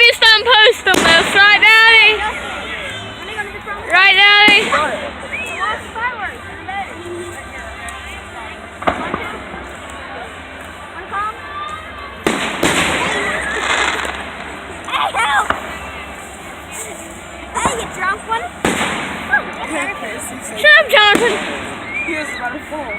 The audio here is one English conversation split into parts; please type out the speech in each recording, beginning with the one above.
obvious I'm posting this, right, Daddy? Right, Daddy? Hey, you drunk one? Shut up, Jonathan. He was about to fall.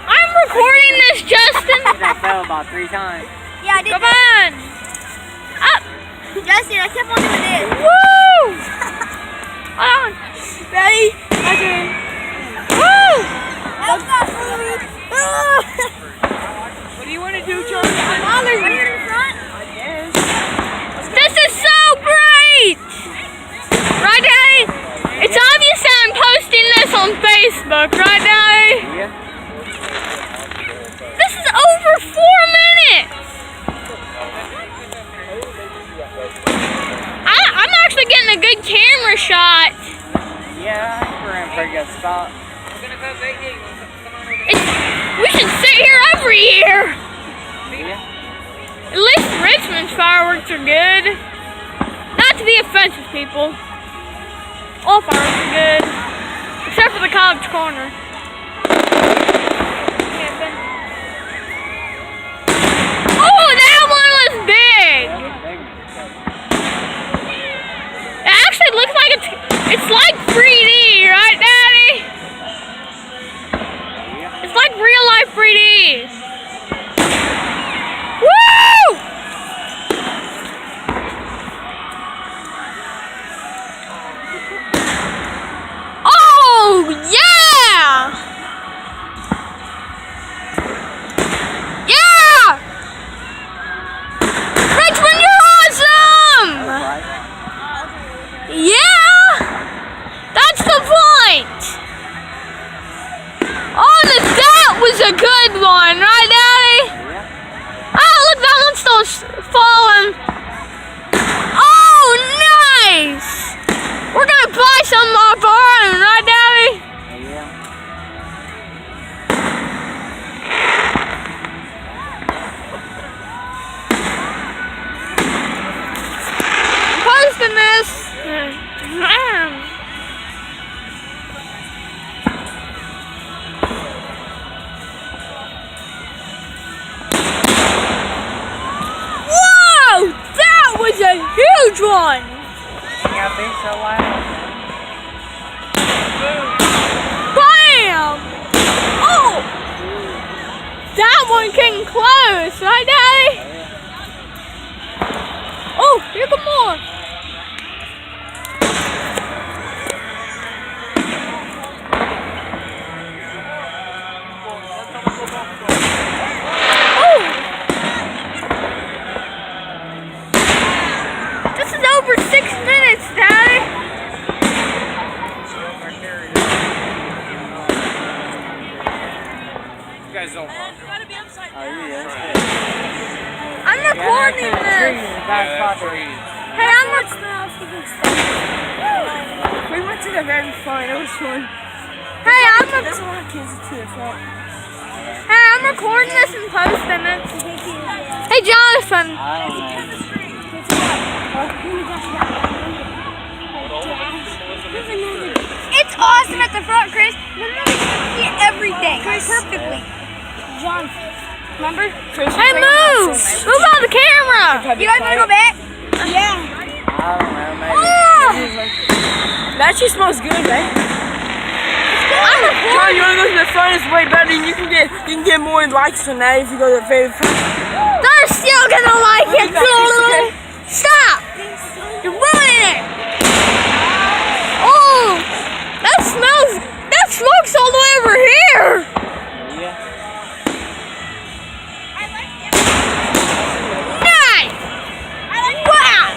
I'm recording this, Justin. That fell about 3 times. Yeah, I did. Come on. Up. Justin, I kept on doing this. Woo! Hold on. Ready? Okay. Woo! That's not food. What do you want to do, John? I'm hollering. Want to get in front? I guess. This is so great! Right, Daddy? It's obvious that I'm posting this on Facebook, right, Daddy? Yeah. This is over 4 minutes! I'm actually getting a good camera shot. Yeah, I think we're in a pretty good spot. We should sit here every year. Yeah. At least Richmond's fireworks are good. Not to be offensive, people. All fireworks are good. Except for the College Corner. Oh, that one was big! It actually looks like it's like 3D, right, Daddy? It's like real life 3D. Woo! Oh, yeah! Yeah! Richmond, you're awesome! Yeah! That's the point! Oh, that was a good one, right, Daddy? Oh, look, that one's still falling. Oh, nice! We're gonna buy some of our own, right, Daddy? Yeah. I'm posting this. Whoa! That was a huge one! Yeah, be so loud. Bam! Oh! That one came close, right, Daddy? Oh, here come more. Oh! This is over 6 minutes, Daddy. You guys don't want to. Oh, yeah, that's good. I'm recording this. Hey, I'm We went to the very front. It was fun. Hey, There's a lot of kids to the front. Hey, I'm recording this and posting it. Hey, Jonathan. I don't know. It's awesome at the front, Chris. Literally, you can see everything perfectly. John, remember? Hey, move! Move out of the camera! You guys want to go back? Yeah. I don't know, maybe. Oh! That actually smells good, right? I'm John, recording. you want to go to the front? It's way better. You can get more likes on that if you go to the very front. They're still gonna like it. Okay. Stop! You're ruining it! Oh! That smoke's all the way over here! Yeah. Nice! Wow!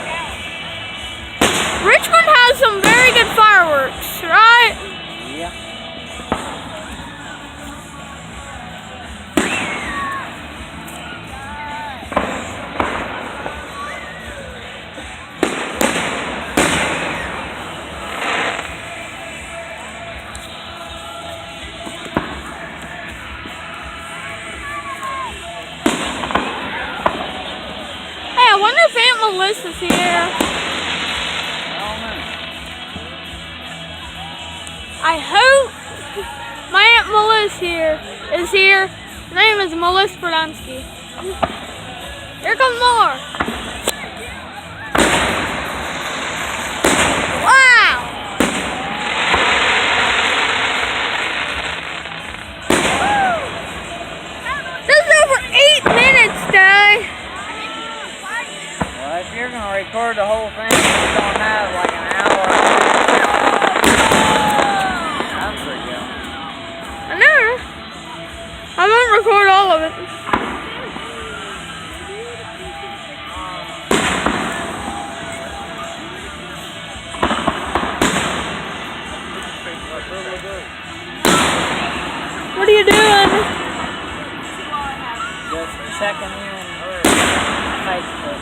Richmond has some very good fireworks, right? Yeah. Melissa's here. I don't know. I hope my Aunt Melissa is here. Her name is Melissa Brodonsky. Here comes more. Wow! This is over 8 minutes, Dad. Well, if you're gonna record the whole thing, you're gonna have like an hour. That's pretty good. I know. I won't record all of it. What are you doing? Just checking in Facebook.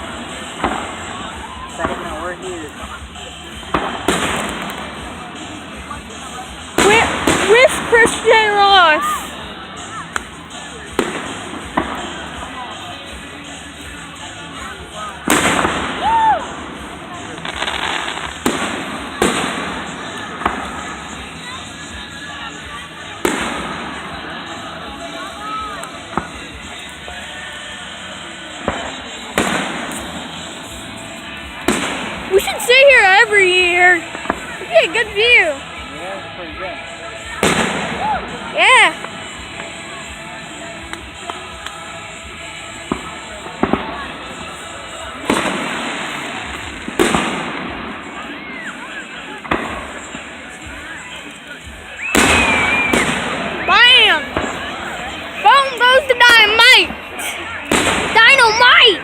Saying that we're here. With Christian Ross. We should stay here every year. We get a good view. Yeah, it's pretty good. Yeah. Bam! Boom goes the dynamite. Dynamite!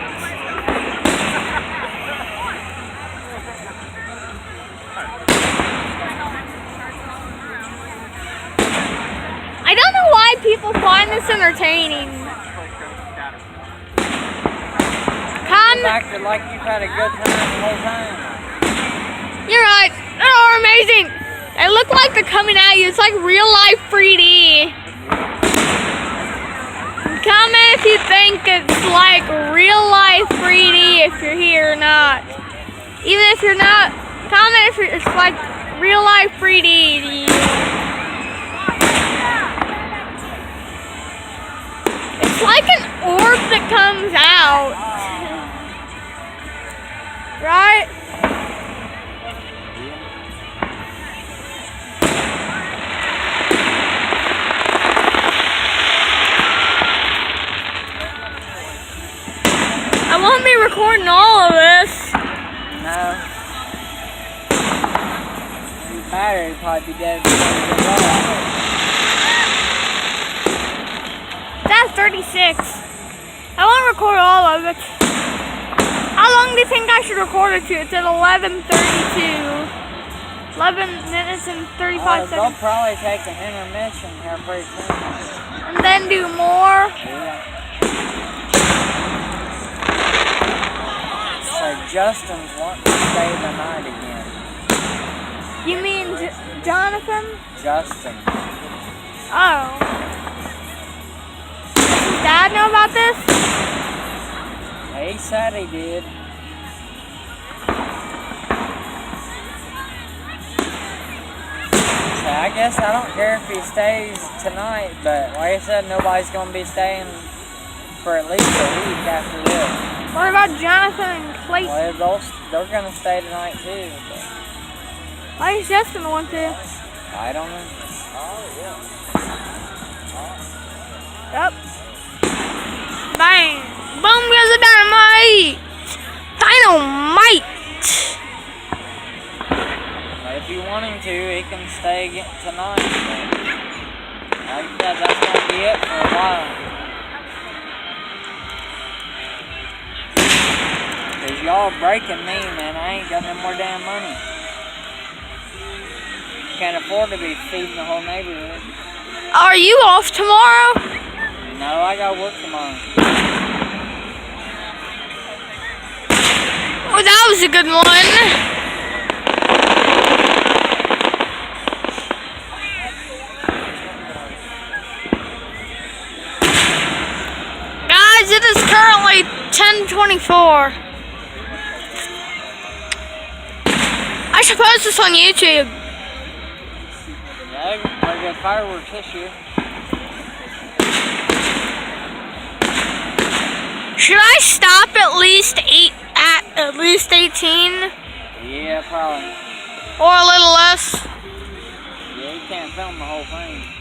I don't know why people find this entertaining. You acted like you've had a good time the whole time. You're right. They're amazing. They look like they're coming at you. It's like real life 3D. Comment if you think it's like real life 3D if you're here or not. Even if you're not, comment if it's like real life 3D to you. It's like an orb that comes out. Right? I won't be recording all of this. No. Your battery would probably be dead before you get that. That's 36. I won't record all of it. How long do you think I should record it to? It's at 11:32. 11 minutes and 35 They'll seconds. probably take an intermission here pretty soon. And then do more. Yeah. So Justin's wanting to stay the night again. You mean Jonathan? Justin. Oh. Does his dad know about this? He said he did. So I guess I don't care if he stays tonight, but like I said, nobody's going to be staying for at least a week after this. What about Jonathan and Clayton? Well, they're going to stay tonight too, but Why does Justin want to? I don't know. Yep. Bang! Boom goes the dynamite! Dynamite! But if you want him to, he can stay tonight. But like I said, that's going to be it for a while. Because y'all breaking me, man. I ain't got no more damn money. Can't afford to be feeding the whole neighborhood. Are you off tomorrow? No, I got work tomorrow. Oh, that was a good one. Guys, it is currently 10:24. should post this on YouTube. Yeah, I got fireworks this year. Should I stop at least 18 Yeah, probably. or a little less? Yeah, you can't film the whole thing.